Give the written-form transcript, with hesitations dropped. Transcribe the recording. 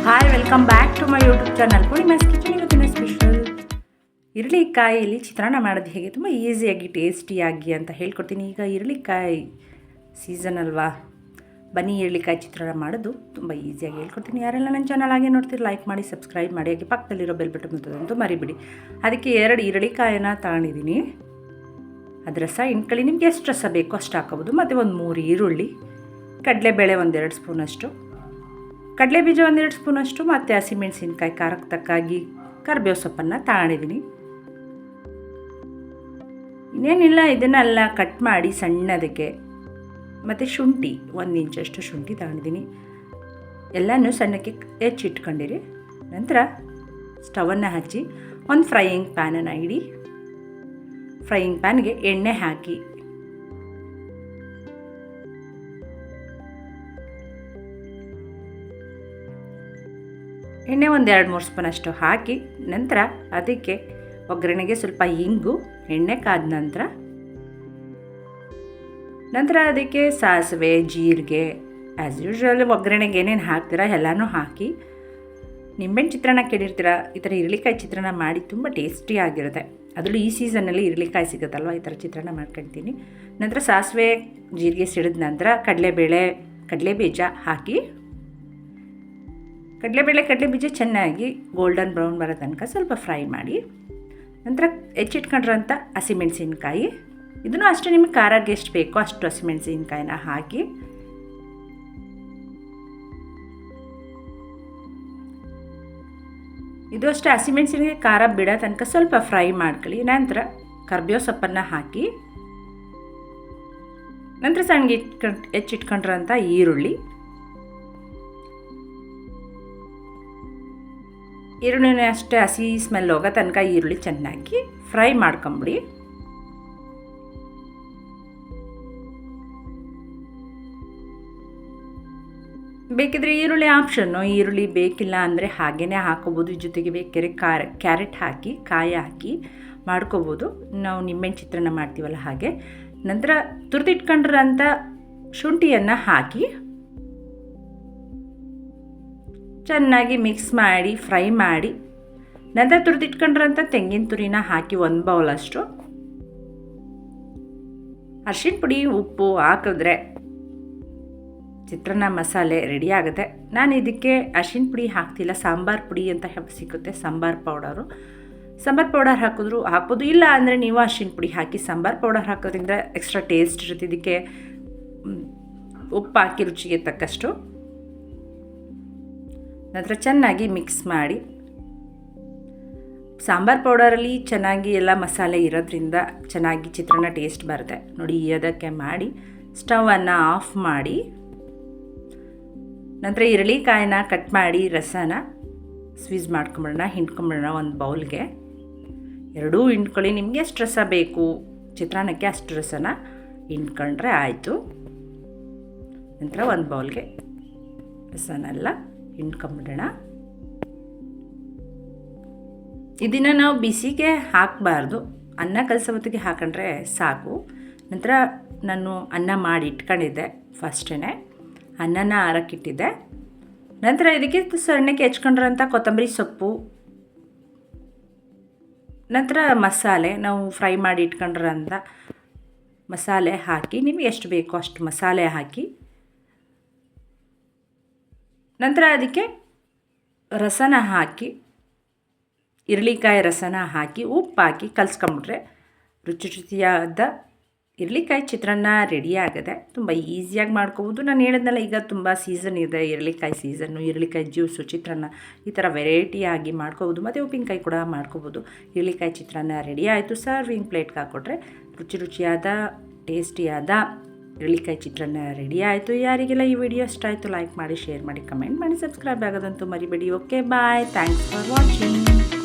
Hi welcome back to my YouTube channel Poornima's kitchen. ಇವತ್ತಿನ special ಇರಳಿಕಾಯಲ್ಲಿ ಚಿತ್ರಾನ್ನ ಮಾಡೋದು ಹೇಗೆ ತುಂಬ ಈಸಿಯಾಗಿ ಟೇಸ್ಟಿಯಾಗಿ ಅಂತ ಹೇಳ್ಕೊಡ್ತೀನಿ. ಈಗ ಇರಳಿಕಾಯಿ ಸೀಸನ್ ಅಲ್ವಾ, ಬನ್ನಿ ಇರಳಿಕಾಯಿ ಚಿತ್ರಾನ್ನ ಮಾಡೋದು ತುಂಬ ಈಸಿಯಾಗಿ ಹೇಳ್ಕೊಡ್ತೀನಿ. ಯಾರೆಲ್ಲ ನನ್ನ ಚಾನಲ್ ಹಾಗೆ ನೋಡ್ತೀರಿ ಲೈಕ್ ಮಾಡಿ, ಸಬ್ಸ್ಕ್ರೈಬ್ ಮಾಡಿ, ಹಾಗೆ ಪಕ್ಕದಲ್ಲಿರೋ ಬೆಲ್ ಬಟನ್ ಮುತ್ತದಂತೂ ಮರಿಬಿಡಿ. ಅದಕ್ಕೆ 2 ಇರಳಿಕಾಯಿನ ತಗೊಂಡಿದ್ದೀನಿ. ಅದು ರಸ ಇನ್ಕಳಿ ನಿಮ್ಗೆ ಎಷ್ಟು ರಸ ಬೇಕೋ ಅಷ್ಟು ಹಾಕೋಬೋದು. ಮತ್ತು ಒಂದು 3 ಈರುಳ್ಳಿ, ಕಡಲೆಬೇಳೆ 1-2 ಸ್ಪೂನಷ್ಟು, ಕಡಲೆಬೀಜ 1-2 ಸ್ಪೂನಷ್ಟು, ಮತ್ತು ಹಸಿಮೆಣಸಿನ್ಕಾಯಿ ಖಾರಕ್ಕೆ ತಕ್ಕಾಗಿ ಕರಿಬೇವು ಸೊಪ್ಪನ್ನು ತಗೊಂಡಿದ್ದೀನಿ. ಇನ್ನೇನಿಲ್ಲ, ಇದನ್ನೆಲ್ಲ ಕಟ್ ಮಾಡಿ ಸಣ್ಣದಕ್ಕೆ, ಮತ್ತು ಶುಂಠಿ 1 ಇಂಚಷ್ಟು ಶುಂಠಿ ತಗೊಂಡಿದ್ದೀನಿ. ಎಲ್ಲನೂ ಸಣ್ಣಕ್ಕೆ ಹೆಚ್ಚಿಟ್ಕೊಂಡಿರಿ. ನಂತರ ಸ್ಟವನ್ನು ಹಚ್ಚಿ ಒಂದು ಫ್ರೈಯಿಂಗ್ ಪ್ಯಾನನ್ನು ಇಡಿ. ಫ್ರೈಯಿಂಗ್ ಪ್ಯಾನ್ಗೆ ಎಣ್ಣೆ ಹಾಕಿ ಎಣ್ಣೆ 1-2-3 ಸ್ಪೂನಷ್ಟು ಹಾಕಿ, ನಂತರ ಅದಕ್ಕೆ ಒಗ್ಗರಣೆಗೆ ಸ್ವಲ್ಪ ಇಂಗು, ಎಣ್ಣೆ ಕಾದ ನಂತರ ಅದಕ್ಕೆ ಸಾಸಿವೆ, ಜೀರಿಗೆ, ಆ್ಯಸ್ ಯೂಶ್ವಲ್ ಒಗ್ಗರಣೆಗೆ ಏನೇನು ಹಾಕ್ತೀರಾ ಎಲ್ಲನೂ ಹಾಕಿ, ನಿಂಬೆಹಣ್ಣು ಚಿತ್ರಾನ್ನ ಕೇಳಿರ್ತೀರ, ಈ ಥರ ಇರಳಿಕಾಯಿ ಚಿತ್ರಾನ್ನ ಮಾಡಿ ತುಂಬ ಟೇಸ್ಟಿಯಾಗಿರುತ್ತೆ. ಅದರಲ್ಲೂ ಈ ಸೀಸನ್ನಲ್ಲಿ ಇರಳಿಕಾಯಿ ಸಿಗುತ್ತಲ್ವ, ಈ ಥರ ಚಿತ್ರಾನ್ನ ಮಾಡ್ಕೊಳ್ತೀನಿ. ನಂತರ ಸಾಸಿವೆ ಜೀರಿಗೆ ಸಿಡಿದ ನಂತರ ಕಡಲೆಬೇಳೆ, ಕಡಲೆಬೀಜ ಹಾಕಿ, ಕಡಲೆಬೀಜ ಚೆನ್ನಾಗಿ ಗೋಲ್ಡನ್ ಬ್ರೌನ್ ಬರೋ ತನಕ ಸ್ವಲ್ಪ ಫ್ರೈ ಮಾಡಿ. ನಂತರ ಹೆಚ್ಚಿಟ್ಕೊಂಡಿರೋಂಥ ಹಸಿಮೆಣಸಿನ್ಕಾಯಿ, ಇದನ್ನು ಅಷ್ಟೇ ನಿಮಗೆ ಖಾರಕ್ಕೆ ಎಷ್ಟು ಬೇಕೋ ಅಷ್ಟು ಹಸಿಮೆಣಸಿನ್ಕಾಯಿನ ಹಾಕಿ, ಇದು ಅಷ್ಟೇ ಹಸಿಮೆಣಸಿನ್ಕಾಯಿ ಖಾರ ಬಿಡೋ ತನಕ ಸ್ವಲ್ಪ ಫ್ರೈ ಮಾಡ್ಕೊಳ್ಳಿ. ನಂತರ ಕರಿಬೇವು ಸೊಪ್ಪನ್ನು ಹಾಕಿ, ನಂತರ ಸಣ್ಣಗೆ ಹೆಚ್ಚಿಟ್ಕೊಂಡಿರೋಂಥ ಈರುಳ್ಳಿನ ಅಷ್ಟೇ ಹಸಿ ಸ್ಮೆಲ್ ಹೋಗೋ ತನಕ ಈರುಳ್ಳಿ ಚೆನ್ನಾಗಿ ಫ್ರೈ ಮಾಡ್ಕೊಂಬಿಡಿ. ಬೇಕಿದ್ರೆ ಈರುಳ್ಳಿ ಆಪ್ಷನ್ನು, ಈರುಳ್ಳಿ ಬೇಕಿಲ್ಲ ಅಂದರೆ ಹಾಗೇ ಹಾಕೋಬೋದು. ಜೊತೆಗೆ ಬೇಕಾದ್ರೆ ಕ್ಯಾರೆಟ್ ಹಾಕಿ, ಕಾಯಿ ಹಾಕಿ ಮಾಡ್ಕೋಬೋದು. ನಾವು ನಿಂಬೆಹಣ್ಣು ಚಿತ್ರಾನ್ನ ಮಾಡ್ತೀವಲ್ಲ ಹಾಗೆ. ನಂತರ ತುರಿದಿಟ್ಕೊಂಡಿರೋಂಥ ಶುಂಠಿಯನ್ನು ಹಾಕಿ ಚೆನ್ನಾಗಿ ಮಿಕ್ಸ್ ಮಾಡಿ ಫ್ರೈ ಮಾಡಿ, ನಂತರ ತುರಿದಿಟ್ಕೊಂಡಿರೋಂಥ ತೆಂಗಿನ ತುರಿನ ಹಾಕಿ 1 ಬೌಲಷ್ಟು ಅರಿಶಿಣ ಪುಡಿ, ಉಪ್ಪು ಹಾಕಿದ್ರೆ ಚಿತ್ರಾನ್ನ ಮಸಾಲೆ ರೆಡಿ ಆಗುತ್ತೆ. ನಾನು ಇದಕ್ಕೆ ಅರಿಶಿಣ ಪುಡಿ ಹಾಕ್ತಿಲ್ಲ, ಸಾಂಬಾರು ಪುಡಿ ಅಂತ ಸಿಗುತ್ತೆ, ಸಾಂಬಾರು ಪೌಡರ್ ಹಾಕಿದ್ರು ಹಾಕ್ಬೋದು. ಇಲ್ಲ ಅಂದರೆ ನೀವು ಅರಿಶಿಣ ಪುಡಿ ಹಾಕಿ ಸಾಂಬಾರು ಪೌಡರ್ ಹಾಕೋದ್ರಿಂದ ಎಕ್ಸ್ಟ್ರಾ ಟೇಸ್ಟ್ ಇರುತ್ತೆ. ಇದಕ್ಕೆ ಉಪ್ಪು ಹಾಕಿ ರುಚಿಗೆ ತಕ್ಕಷ್ಟು, ನಂತರ ಚೆನ್ನಾಗಿ ಮಿಕ್ಸ್ ಮಾಡಿ. ಸಾಂಬಾರು ಪೌಡರಲ್ಲಿ ಚೆನ್ನಾಗಿ ಎಲ್ಲ ಮಸಾಲೆ ಇರೋದ್ರಿಂದ ಚೆನ್ನಾಗಿ ಚಿತ್ರಾನ್ನ ಟೇಸ್ಟ್ ಬರುತ್ತೆ ನೋಡಿ. ಅದಕ್ಕೆ ಮಾಡಿ ಸ್ಟವನ್ನು ಆಫ್ ಮಾಡಿ, ನಂತರ ಇರಳಿಕಾಯಿನ ಕಟ್ ಮಾಡಿ ರಸನ ಸ್ಕ್ವೀಸ್ ಹಿಂಡ್ಕೊಂಬಿಡೋಣ ಒಂದು ಬೌಲ್ಗೆ. 2 ಹಿಂಡ್ಕೊಳ್ಳಿ, ನಿಮಗೆ ಎಷ್ಟು ರಸ ಬೇಕು ಚಿತ್ರಾನ್ನಕ್ಕೆ ಅಷ್ಟು ರಸನ ಹಿಂಡ್ಕೊಂಡ್ರೆ ಆಯಿತು. ನಂತರ ಒಂದು ಬೌಲ್ಗೆ ರಸನೆಲ್ಲ ಹಿಂಡ್ಕೊಂಬಿಡೋಣ. ಇದನ್ನು ನಾವು ಬಿಸಿಗೆ ಹಾಕಬಾರ್ದು, ಅನ್ನ ಕಲಸೋ ಹೊತ್ತಿಗೆ ಹಾಕೊಂಡ್ರೆ ಸಾಕು. ನಂತರ ನಾನು ಅನ್ನ ಮಾಡಿ ಇಟ್ಕೊಂಡಿದ್ದೆ, ಫಸ್ಟೇ ಅನ್ನನ ಆರಕ್ಕಿಟ್ಟಿದ್ದೆ. ನಂತರ ಇದಕ್ಕೆ ಸಣ್ಣಕ್ಕೆ ಹೆಚ್ಕೊಂಡಿರೋಂಥ ಕೊತ್ತಂಬರಿ ಸೊಪ್ಪು, ನಂತರ ಮಸಾಲೆ, ನಾವು ಫ್ರೈ ಮಾಡಿ ಇಟ್ಕೊಂಡಿರೋಂಥ ಮಸಾಲೆ ಹಾಕಿ, ನಿಮಗೆ ಎಷ್ಟು ಬೇಕೋ ಅಷ್ಟು ಮಸಾಲೆ ಹಾಕಿ, ನಂತರ ಅದಕ್ಕೆ ರಸನ ಹಾಕಿ, ಇರಳಿಕಾಯಿ ರಸನ ಹಾಕಿ, ಉಪ್ಪು ಹಾಕಿ ಕಲಿಸ್ಕೊಂಬಿಟ್ರೆ ರುಚಿಯಾದ ಇರಳಿಕಾಯಿ ಚಿತ್ರಾನ್ನ ರೆಡಿ ಆಗಿದೆ. ತುಂಬ ಈಸಿಯಾಗಿ ಮಾಡ್ಕೋಬೋದು. ನಾನು ಹೇಳಿದ್ನಲ್ಲ, ಈಗ ತುಂಬ ಸೀಸನ್ ಇದೆ, ಇರಳಿಕಾಯಿ ಸೀಸನ್ನು, ಇರಳಿಕಾಯಿ ಜ್ಯೂಸು, ಚಿತ್ರಾನ್ನ ಈ ಥರ ವೆರೈಟಿಯಾಗಿ ಮಾಡ್ಕೋಬೋದು. ಮತ್ತು ಉಪ್ಪಿನಕಾಯಿ ಕೂಡ ಮಾಡ್ಕೋಬೋದು. ಇರಳಿಕಾಯಿ ಚಿತ್ರಾನ್ನ ರೆಡಿ ಆಯಿತು. ಸರ್ವಿಂಗ್ ಪ್ಲೇಟ್ಗೆ ಹಾಕ್ಕೊಟ್ರೆ ರುಚಿಯಾದ ಟೇಸ್ಟಿಯಾದ ಇರಳಿಕಾಯಿ ಚಿತ್ರಾನ್ನ ರೆಡಿ ಆಯಿತು. ಯಾರಿಗೆಲ್ಲ ಈ ವಿಡಿಯೋ ಇಷ್ಟ ಆಯಿತು ಲೈಕ್ ಮಾಡಿ, ಶೇರ್ ಮಾಡಿ, ಕಮೆಂಟ್ ಮಾಡಿ, ಸಬ್ಸ್ಕ್ರೈಬ್ ಆಗೋದಂತೂ ಮರಿಬೇಡಿ. Okay bye, thanks for watching.